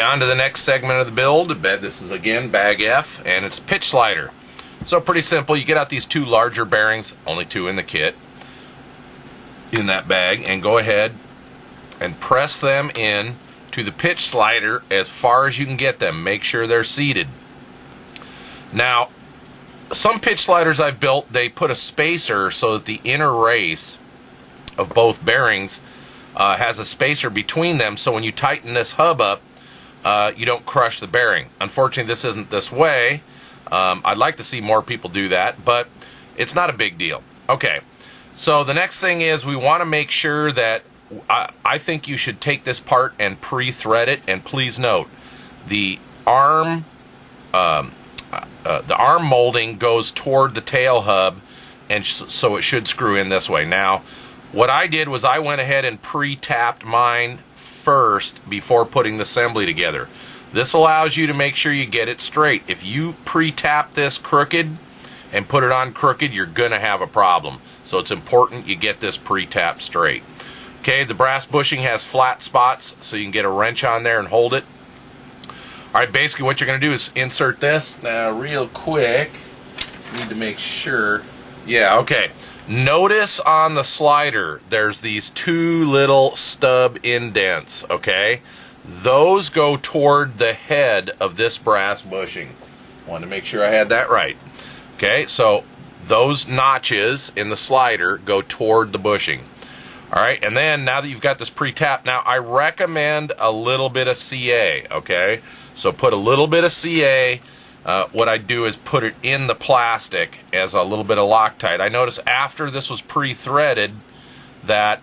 down to the next segment of the build. This is again bag F, and it's pitch slider. So pretty simple. You get out these two larger bearings, only two in the kit, in that bag, and go ahead and press them in to the pitch slider as far as you can get them. Make sure they're seated. Now, some pitch sliders I've built, they put a spacer so that the inner race of both bearings has a spacer between them, so when you tighten this hub up, you don't crush the bearing. Unfortunately, this isn't this way. I'd like to see more people do that, but it's not a big deal. Okay, so the next thing is we want to make sure that I think you should take this part and pre-thread it, and please note the arm molding goes toward the tail hub, and so it should screw in this way. Now, what I did was I went ahead and pre-tapped mine first before putting the assembly together. This allows you to make sure you get it straight. If you pre-tap this crooked and put it on crooked, you're going to have a problem. So it's important you get this pre-tapped straight. Okay, the brass bushing has flat spots, so you can get a wrench on there and hold it. Alright, basically what you're going to do is insert this. Now, real quick, need to make sure. Yeah, okay. Notice on the slider, there's these two little stub indents, okay? Those go toward the head of this brass bushing. Wanted to make sure I had that right. Okay, so those notches in the slider go toward the bushing. Alright, and then now that you've got this pre-tapped, now I recommend a little bit of CA, okay? So put a little bit of CA. What I do is put it in the plastic as a little bit of Loctite. I noticed after this was pre-threaded that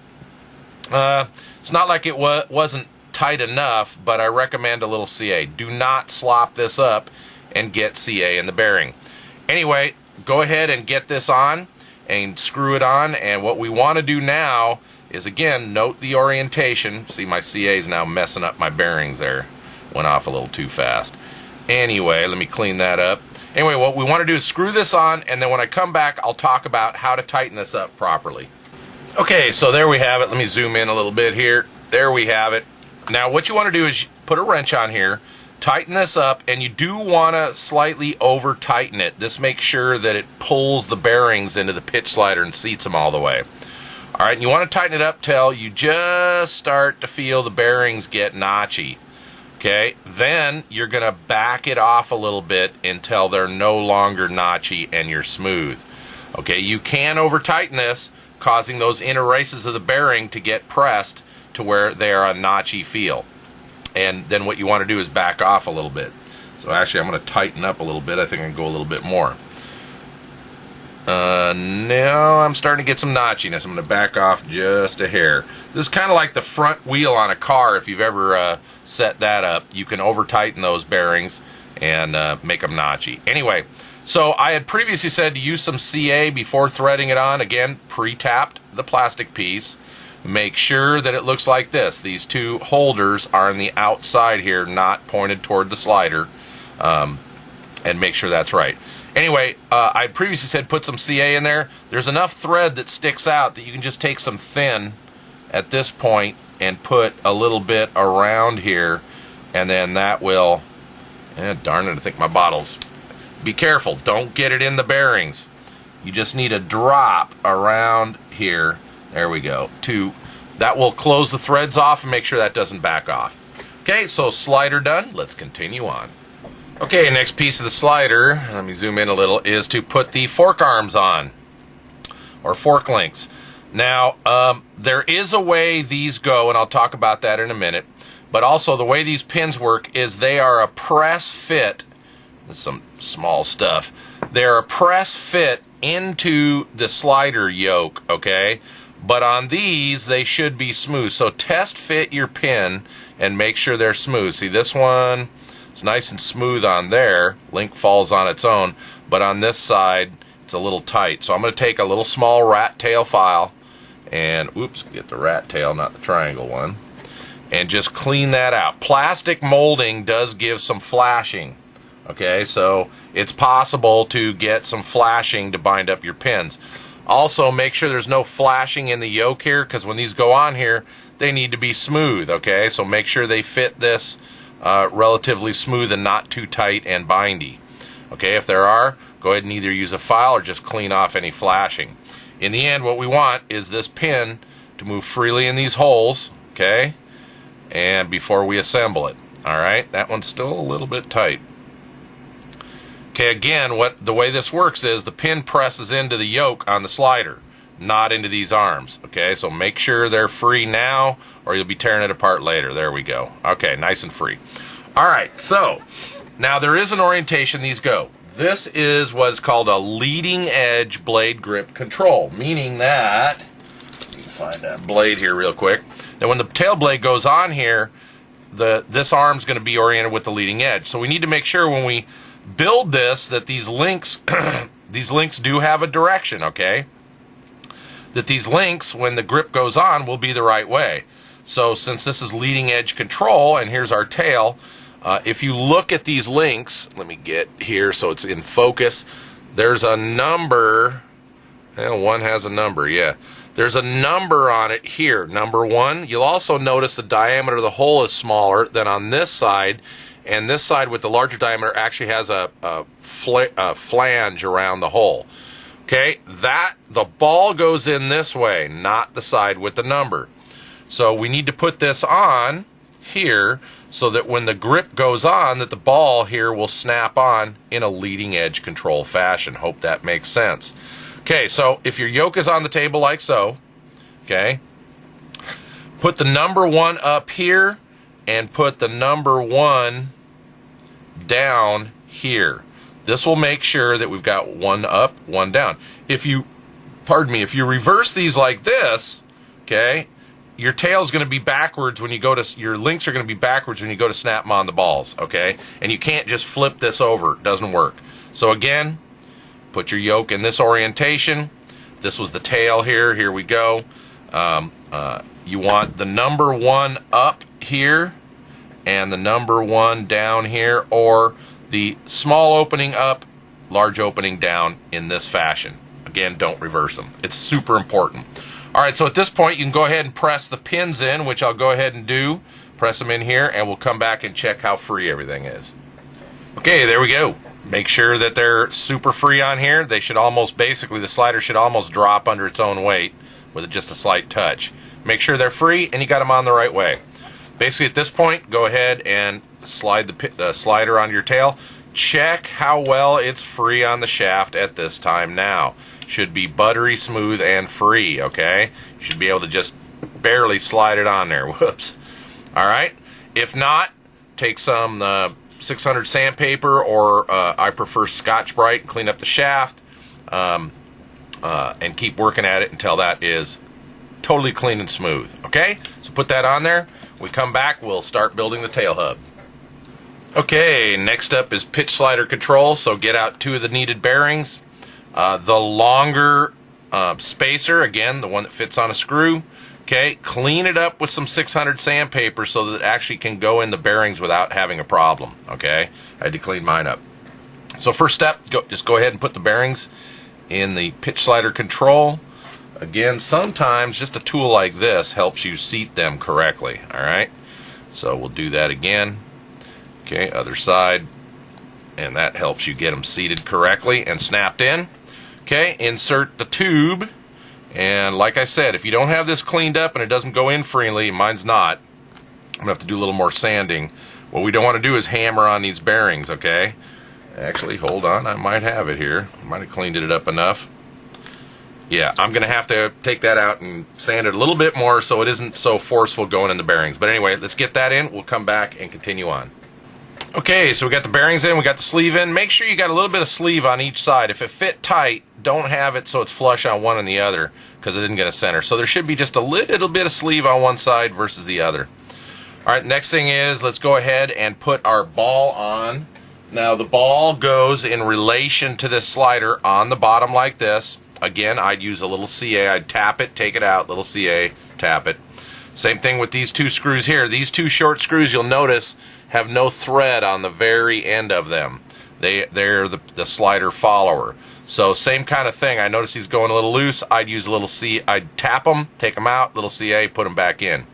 it's not like it wasn't tight enough, but I recommend a little CA. Do not slop this up and get CA in the bearing. Anyway, go ahead and get this on and screw it on, and what we want to do now is, again, note the orientation. See, my CA is now messing up my bearings there. Went off a little too fast. Anyway, let me clean that up. Anyway, what we want to do is screw this on, and then when I come back, I'll talk about how to tighten this up properly. Okay, so there we have it. Let me zoom in a little bit here. There we have it. Now, what you want to do is put a wrench on here, tighten this up, and you do want to slightly over-tighten it. This makes sure that it pulls the bearings into the pitch slider and seats them all the way. All right, and you want to tighten it up till you just start to feel the bearings get notchy. Okay, then you're going to back it off a little bit until they're no longer notchy and you're smooth. Okay, you can over-tighten this, causing those inner races of the bearing to get pressed to where they are a notchy feel. And then what you want to do is back off a little bit. So actually I'm going to tighten up a little bit. I think I can go a little bit more. Now I'm starting to get some notchiness. I'm going to back off just a hair. This is kind of like the front wheel on a car. If you've ever set that up, you can over tighten those bearings and make them notchy. Anyway, so I had previously said to use some CA before threading it on. Again, pre-tapped the plastic piece. Make sure that it looks like this. These two holders are on the outside here, not pointed toward the slider, and make sure that's right. Anyway, I previously said put some CA in there. There's enough thread that sticks out that you can just take some thin at this point and put a little bit around here, and then that will, darn it, I think my bottle's, be careful, don't get it in the bearings. You just need a drop around here, there we go, that will close the threads off and make sure that doesn't back off. Okay, so slider done, let's continue on. Okay, next piece of the slider, let me zoom in a little, is to put the fork arms on, or fork links. Now, there is a way these go, and I'll talk about that in a minute, but also the way these pins work is they are a press fit. This is some small stuff. They're a press fit into the slider yoke, okay? But on these, they should be smooth. So test fit your pin and make sure they're smooth. See, this one, it's nice and smooth on there. Link falls on its own. But on this side, it's a little tight. So I'm going to take a little small rat tail file and, oops, get the rat tail, not the triangle one, and just clean that out. Plastic molding does give some flashing. Okay, so it's possible to get some flashing to bind up your pins. Also, make sure there's no flashing in the yoke here, because when these go on here, they need to be smooth, okay? So make sure they fit this relatively smooth and not too tight and bindy. Okay, if there are, go ahead and either use a file or just clean off any flashing. In the end, what we want is this pin to move freely in these holes, okay, and before we assemble it. All right, that one's still a little bit tight. Okay, again, the way this works is the pin presses into the yoke on the slider, not into these arms. Okay, so make sure they're free now or you'll be tearing it apart later. There we go. Okay, nice and free. All right, so now there is an orientation these go. This is what's called a leading edge blade grip control, meaning that, let me find that blade here real quick, that when the tail blade goes on here, this arm's going to be oriented with the leading edge. So we need to make sure when we build this that these links these links do have a direction, okay? That these links, when the grip goes on, will be the right way. So since this is leading edge control, and here's our tail, if you look at these links, let me get here so it's in focus, there's a number, one has a number, yeah. There's a number on it here, number 1. You'll also notice the diameter of the hole is smaller than on this side, and this side with the larger diameter actually has a flange around the hole. Okay, the ball goes in this way, not the side with the number. So we need to put this on here so that when the grip goes on, that the ball here will snap on in a leading edge control fashion. Hope that makes sense. Okay, so if your yoke is on the table like so, okay, put the number 1 up here and put the number 1 down here. This will make sure that we've got 1 up, 1 down. If you reverse these like this, okay, your tail's going to be backwards when you go to, your links are going to be backwards when you go to snap them on the balls, okay? And you can't just flip this over. It doesn't work. So again, put your yoke in this orientation. This was the tail here. Here we go. You want the number 1 up here and the number 1 down here, or the small opening up, large opening down in this fashion. Again, don't reverse them. It's super important. All right, so at this point, you can go ahead and press the pins in, which I'll go ahead and do. Press them in here, and we'll come back and check how free everything is. Okay, there we go. Make sure that they're super free on here. They should almost, basically, the slider should almost drop under its own weight with just a slight touch. Make sure they're free, and you got them on the right way. Basically, at this point, go ahead and slide the slider onto your tail. Check how well it's free on the shaft at this time now. Should be buttery smooth and free, okay? You should be able to just barely slide it on there. Whoops. All right. If not, take some 600 sandpaper, or I prefer Scotch-Brite, and clean up the shaft, and keep working at it until that is totally clean and smooth. Okay? So put that on there. When we come back, we'll start building the tail hub. Okay, next up is pitch slider control. So get out 2 of the needed bearings. The longer spacer, again, the one that fits on a screw. Okay, clean it up with some 600 sandpaper so that it actually can go in the bearings without having a problem. Okay, I had to clean mine up. So first step, just go ahead and put the bearings in the pitch slider control. Again, sometimes just a tool like this helps you seat them correctly. All right, so we'll do that again. Okay, other side, and that helps you get them seated correctly and snapped in. Okay, insert the tube, and like I said, if you don't have this cleaned up and it doesn't go in freely, mine's not, I'm going to have to do a little more sanding. What we don't want to do is hammer on these bearings, okay? Actually, hold on, I might have it here. I might have cleaned it up enough. Yeah, I'm going to have to take that out and sand it a little bit more so it isn't so forceful going in the bearings. But anyway, let's get that in. We'll come back and continue on. Okay, so we got the bearings in, we got the sleeve in. Make sure you got a little bit of sleeve on each side. If it fit tight, don't have it so it's flush on one and the other, because it didn't get a center. So there should be just a little bit of sleeve on one side versus the other. All right, next thing is, let's go ahead and put our ball on. Now the ball goes in relation to this slider on the bottom like this. Again, I'd use a little CA. I'd tap it, take it out, little CA, tap it. Same thing with these 2 screws here. These 2 short screws, you'll notice, have no thread on the very end of them. They're the slider follower. So same kind of thing. I notice he's going a little loose. I'd use a little C. I'd tap them, take them out, little CA, put them back in.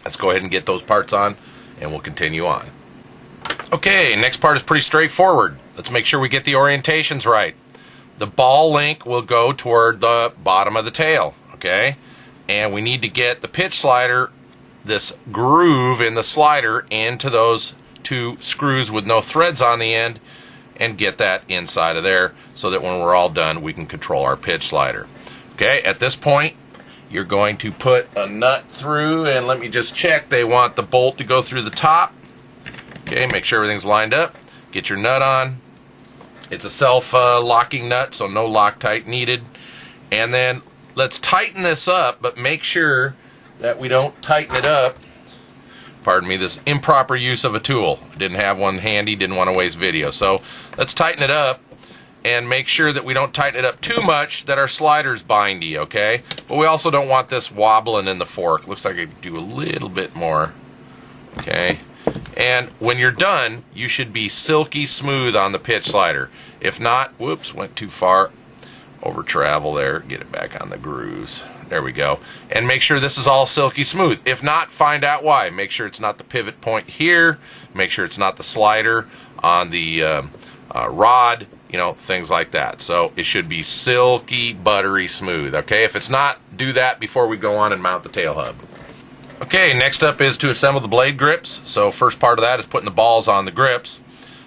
Let's go ahead and get those parts on, and we'll continue on. Okay, next part is pretty straightforward. Let's make sure we get the orientations right. The ball link will go toward the bottom of the tail, okay? And we need to get the pitch slider, this groove in the slider, into those two screws with no threads on the end, and get that inside of there so that when we're all done we can control our pitch slider. Okay, at this point you're going to put a nut through, and let me just check, they want the bolt to go through the top. Okay, make sure everything's lined up. Get your nut on. It's a self-locking nut, so no Loctite needed. And then let's tighten this up, but make sure that we don't tighten it up. Pardon me, this improper use of a tool. I didn't have one handy, didn't want to waste video. So let's tighten it up and make sure that we don't tighten it up too much that our slider's bindy, okay? But we also don't want this wobbling in the fork. Looks like I could do a little bit more, okay? And when you're done, you should be silky smooth on the pitch slider. If not, whoops, went too far. Over travel there, get it back on the grooves. There we go. And make sure this is all silky smooth. If not, find out why. Make sure it's not the pivot point here. Make sure it's not the slider on the rod, you know, things like that. So it should be silky, buttery smooth, okay? If it's not, do that before we go on and mount the tail hub. Okay, next up is to assemble the blade grips. So first part of that is putting the balls on the grips.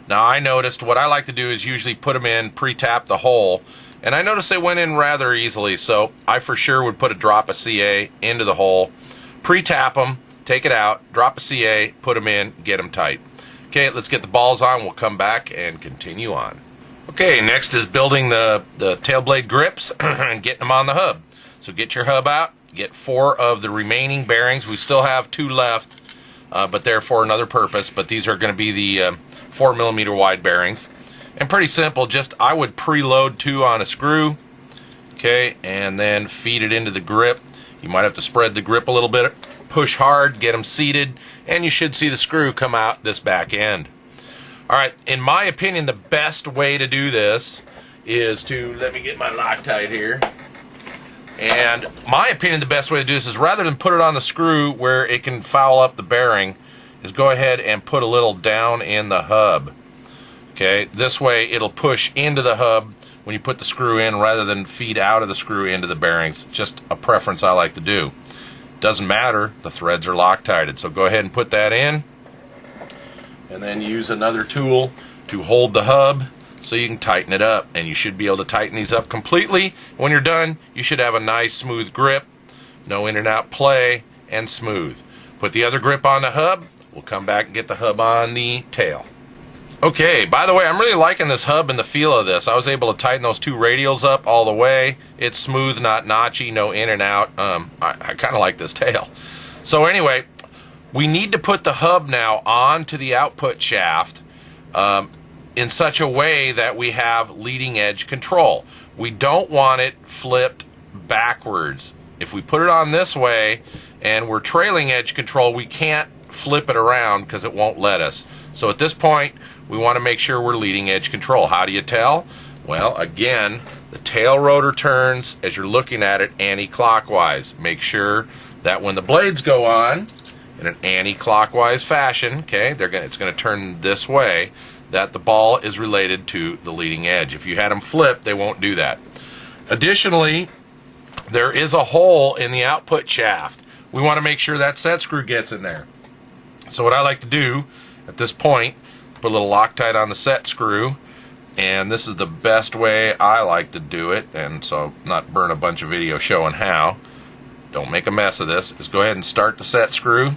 Now I noticed what I like to do is usually put them in, pre-tap the hole, and I noticed they went in rather easily, so I for sure would put a drop of CA into the hole, pre-tap them, take it out, drop a CA, put them in, get them tight. Okay, let's get the balls on, we'll come back and continue on. Okay, next is building the tail blade grips and getting them on the hub. So get your hub out. Get 4 of the remaining bearings. We still have 2 left, but they're for another purpose. But these are going to be the 4mm wide bearings. And pretty simple, just I would preload 2 on a screw, okay, and then feed it into the grip. You might have to spread the grip a little bit, push hard, get them seated, and you should see the screw come out this back end. Alright, in my opinion, the best way to do this is to, let me get my Loctite here. And my opinion, the best way to do this is rather than put it on the screw where it can foul up the bearing, is go ahead and put a little down in the hub. Okay, this way it'll push into the hub when you put the screw in rather than feed out of the screw into the bearings. Just a preference I like to do. Doesn't matter, the threads are Loctited, so go ahead and put that in. And then use another tool to hold the hub so you can tighten it up, and you should be able to tighten these up completely. When you're done, you should have a nice smooth grip, no in and out play, and smooth. Put the other grip on the hub, we'll come back and get the hub on the tail. Okay, by the way, I'm really liking this hub and the feel of this. I was able to tighten those 2 radials up all the way. It's smooth, not notchy, no in and out. I kind of like this tail. So anyway, we need to put the hub now onto the output shaft in such a way that we have leading edge control. We don't want it flipped backwards. If we put it on this way and we're trailing edge control, we can't flip it around because it won't let us. So at this point, we want to make sure we're leading edge control. How do you tell? Well, again, the tail rotor turns as you're looking at it anti-clockwise. Make sure that when the blades go on in an anti-clockwise fashion, okay, it's going to turn this way, that the ball is related to the leading edge. If you had them flip, they won't do that. Additionally, there is a hole in the output shaft. We want to make sure that set screw gets in there. So what I like to do at this point, put a little Loctite on the set screw, and this is the best way I like to do it, and so not burn a bunch of video showing how. Don't make a mess of this. Is go ahead and start the set screw.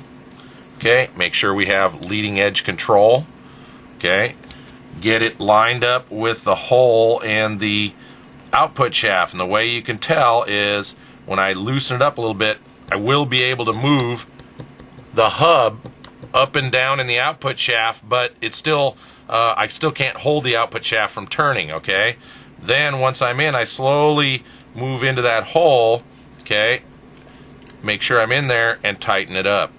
Okay, make sure we have leading edge control. Okay, get it lined up with the hole in the output shaft, and the way you can tell is when I loosen it up a little bit, I will be able to move the hub up and down in the output shaft, but it's still I still can't hold the output shaft from turning. Okay, then once I'm in, I slowly move into that hole. Okay, make sure I'm in there and tighten it up.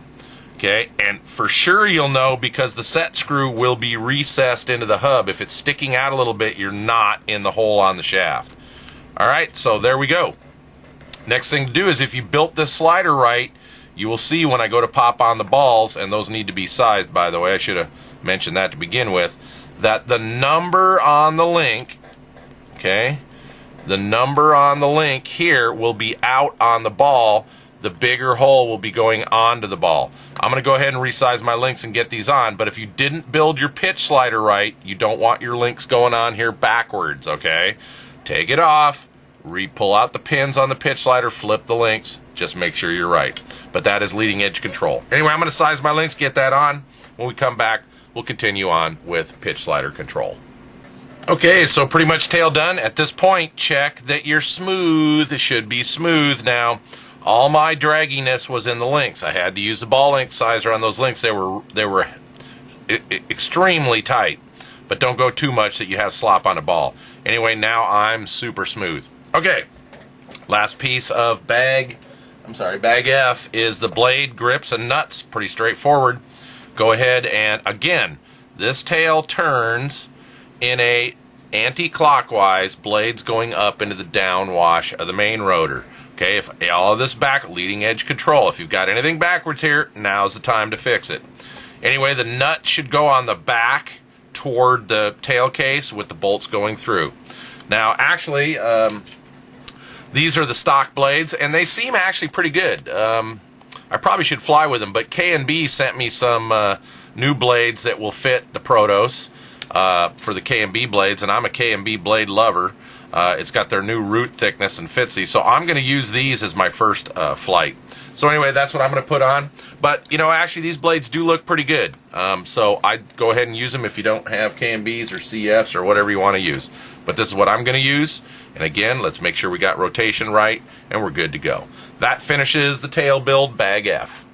Okay, and for sure you'll know because the set screw will be recessed into the hub. If it's sticking out a little bit, you're not in the hole on the shaft. Alright, so there we go. Next thing to do is if you built this slider right, you will see when I go to pop on the balls, and those need to be sized, by the way, I should have mentioned that to begin with, that the number on the link, okay, the number on the link here will be out on the ball. The bigger hole will be going onto the ball. I'm going to go ahead and resize my links and get these on, but if you didn't build your pitch slider right, you don't want your links going on here backwards, okay? Take it off, pull out the pins on the pitch slider, flip the links, just make sure you're right. But that is leading edge control. Anyway, I'm going to size my links, get that on. When we come back, we'll continue on with pitch slider control. Okay, so pretty much tail done. At this point, check that you're smooth. It should be smooth now. All my dragginess was in the links. I had to use the ball length sizer on those links. They were extremely tight, but don't go too much that you have slop on the ball. Anyway, now I'm super smooth. Okay, last piece of bag F is the blade, grips, and nuts. Pretty straightforward. Go ahead and, again, this tail turns in a anti-clockwise, blades going up into the downwash of the main rotor. Okay, if all of this back, leading edge control. If you've got anything backwards here, now's the time to fix it. Anyway, the nut should go on the back toward the tail case with the bolts going through. Now, actually, these are the stock blades, and they seem actually pretty good. I probably should fly with them, but K&B sent me some new blades that will fit the Protos for the K&B blades, and I'm a K&B blade lover. It's got their new root thickness and fitsy, so I'm going to use these as my first flight. So anyway, that's what I'm going to put on. But, you know, actually these blades do look pretty good. So I'd go ahead and use them if you don't have K&Bs or CFs or whatever you want to use. But this is what I'm going to use. And again, let's make sure we got rotation right, and we're good to go. That finishes the tail build bag F.